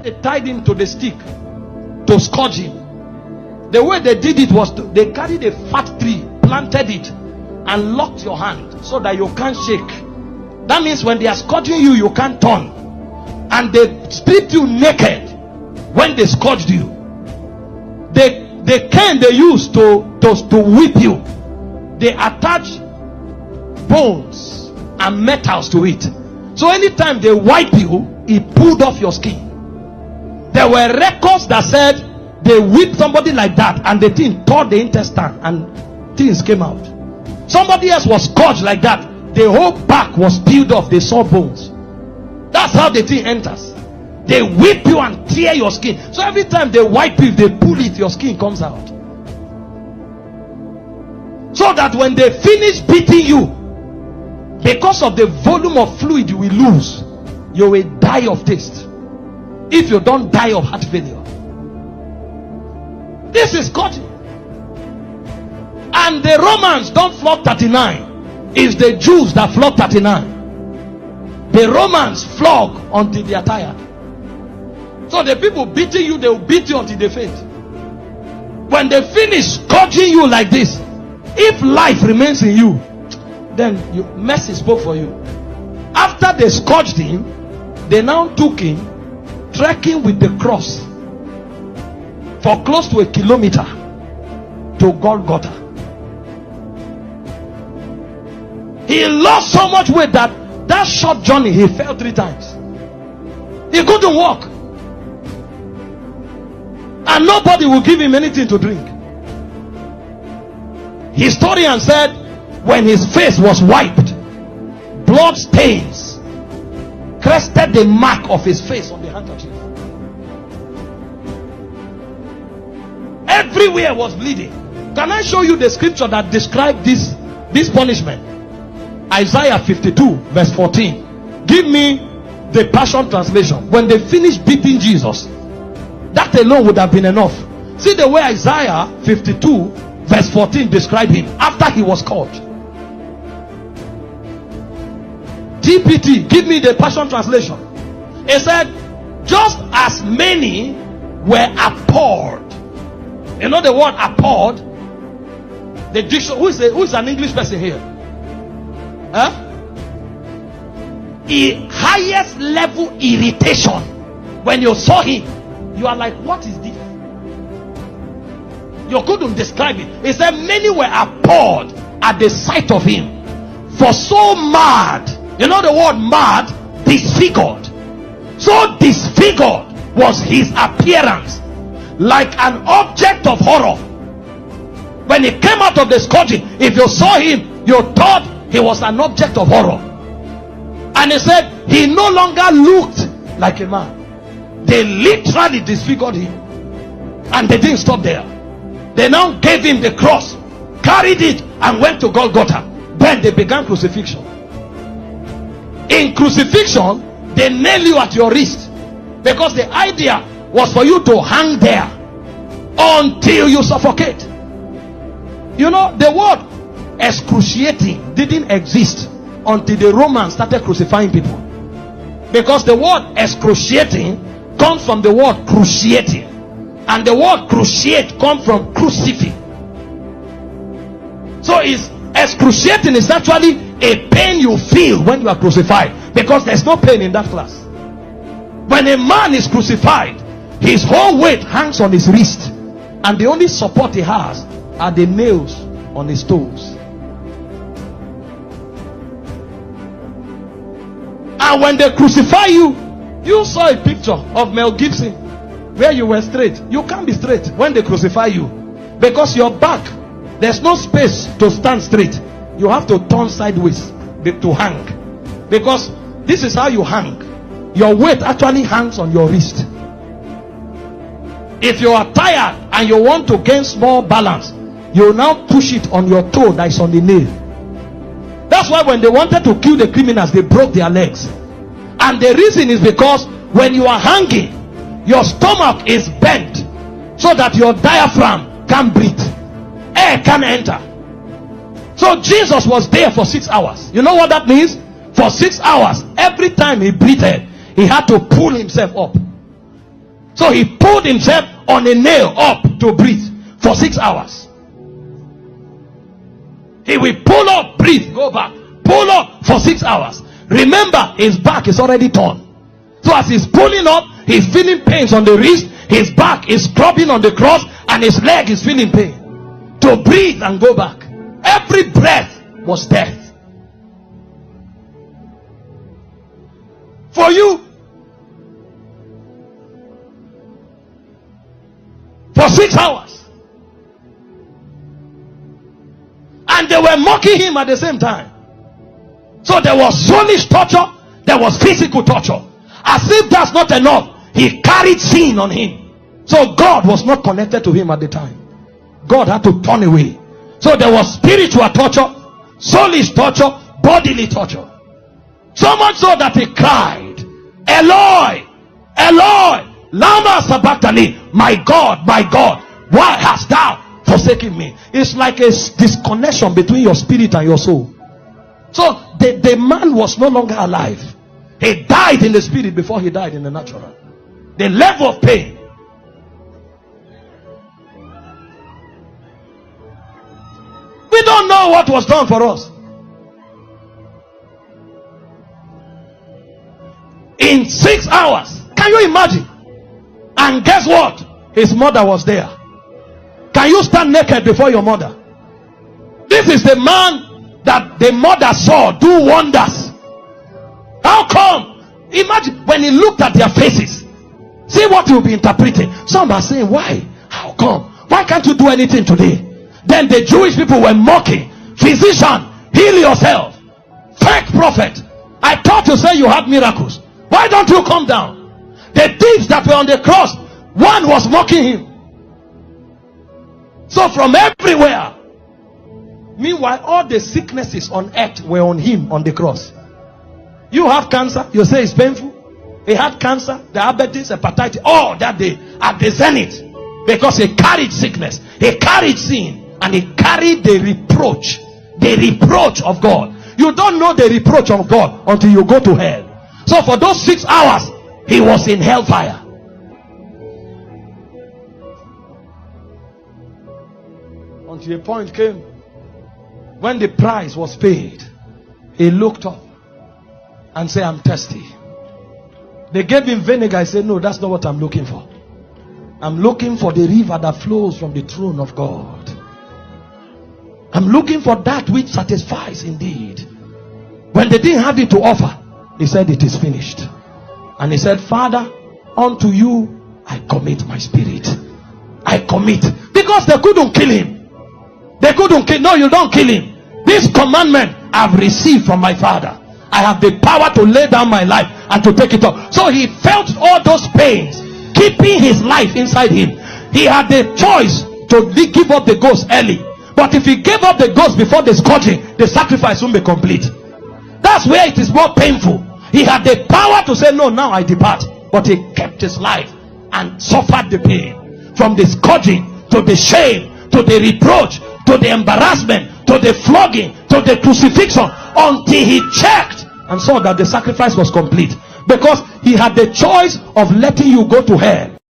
they tied him to the stick to scourge him, the way they did it was they carried a fat tree, planted it, and locked your hand so that you can't shake. That means when they are scourging you, you can't turn. And they stripped you naked when they scourged you. The cane they used to whip you, they attach bones and metals to it. So anytime they wipe you, it pulled off your skin. There were records that said they whipped somebody like that and the thing tore the intestine and things came out. Somebody else was scourged like that. The whole back was peeled off. They saw bones. That's how the thing enters. They whip you and tear your skin. So every time they wipe you, they pull it, your skin comes out. So that when they finish beating you, because of the volume of fluid you will lose, you will die of taste. If you don't die of heart failure. This is scourging. And the Romans don't flog 39. It's the Jews that flog 39. The Romans flog until they are tired. So the people beating you, they will beat you until they faint. When they finish scourging you like this, if life remains in you, then mercy spoke for you. After they scourged him, they now took him trekking with the cross for close to 1 kilometer to Golgotha. He lost so much weight that short journey he fell 3 times. He couldn't walk. And nobody will give him anything to drink. Historian said when his face was wiped, blood stains crested the mark of his face on the handkerchief. Everywhere was bleeding. Can I show you the scripture that described this punishment? Isaiah 52 verse 14. Give me the Passion Translation. When they finished beating Jesus, that alone would have been enough. See the way Isaiah 52 verse 14 described him after he was caught. TPT, give me the Passion Translation. It said, just as many were appalled. You know the word appalled? The dictionary. Who is an English person here? Huh? Highest level irritation. When you saw him, you are like, what is this? You couldn't describe it. It said many were appalled at the sight of him. For so mad, you know the word mad, disfigured. So disfigured was his appearance, like an object of horror. When he came out of the scourging, if you saw him, you thought he was an object of horror. And he said he no longer looked like a man. They literally disfigured him. And they didn't stop there. They now gave him the cross, carried it, and went to Golgotha. Then they began crucifixion. In crucifixion, they nail you at your wrist, because the idea was for you to hang there until you suffocate. You know, the word excruciating didn't exist until the Romans started crucifying people, because the word excruciating comes from the word cruciating, and the word cruciate comes from crucifix. So it's excruciating is actually a pain you feel when you are crucified, because there's no pain in that class. When a man is crucified, his whole weight hangs on his wrist, and the only support he has are the nails on his toes. And when they crucify you, you saw a picture of Mel Gibson where you were straight. You can't be straight when they crucify you, because your back, there's no space to stand straight. You have to turn sideways to hang, because this is how you hang. Your weight actually hangs on your wrist. If you are tired and you want to gain small balance, you now push it on your toe that is on the nail. That's why when they wanted to kill the criminals, they broke their legs. And the reason is because when you are hanging, your stomach is bent so that your diaphragm can't breathe. Air can't enter. So Jesus was there for 6 hours. You know what that means? For 6 hours, every time he breathed, he had to pull himself up. So he pulled himself on a nail up to breathe for 6 hours. He will pull up, breathe, go back, pull up for 6 hours. Remember, his back is already torn. So as he's pulling up, he's feeling pains on the wrist, his back is scrubbing on the cross, and his leg is feeling pain. To breathe and go back. Every breath was death. For you. For 6 hours. And they were mocking him at the same time. So there was soulish torture, there was physical torture. As if that's not enough, he carried sin on him. So God was not connected to him at the time. God had to turn away. So there was spiritual torture, soulish torture, bodily torture. So much so that he cried, Eloi, Eloi, lama sabachthani, my God, why hast thou forsaken me? It's like a disconnection between your spirit and your soul. So the man was no longer alive. He died in the spirit before he died in the natural. The level of pain. We don't know what was done for us. In 6 hours. Can you imagine? And guess what? His mother was there. Can you stand naked before your mother? This is the man that the mother saw do wonders. How come? Imagine when he looked at their faces. See what you'll be interpreting. Some are saying, why? How come? Why can't you do anything today? Then the Jewish people were mocking. Physician, heal yourself. Fake prophet, I thought you said you had miracles. Why don't you come down? The thieves that were on the cross, one was mocking him. So from everywhere. Meanwhile, all the sicknesses on earth were on him on the cross. You have cancer, you say it's painful. He had cancer, diabetes, hepatitis, all that day at the zenith. Because he carried sickness, he carried sin, and he carried the reproach of God. You don't know the reproach of God until you go to hell. So for those 6 hours, he was in hellfire. Until a point came when the price was paid. He looked up and said, I'm thirsty. They gave him vinegar. He said, no, that's not what I'm looking for. I'm looking for the river that flows from the throne of God. I'm looking for that which satisfies indeed. When they didn't have it to offer, he said, it is finished. And he said, Father, unto you I commit my spirit. I commit. Because they couldn't kill him. They couldn't kill. No, you don't kill him. This commandment I've received from my Father. I have the power to lay down my life and to take it up. So he felt all those pains, keeping his life inside him. He had the choice to give up the ghost early. But if he gave up the ghost before the scourging, the sacrifice won't be complete. That's where it is more painful. He had the power to say, no, now I depart. But he kept his life and suffered the pain. From the scourging, to the shame, to the reproach, to the embarrassment, to the flogging, to the crucifixion, until he checked and saw that the sacrifice was complete. Because he had the choice of letting you go to hell,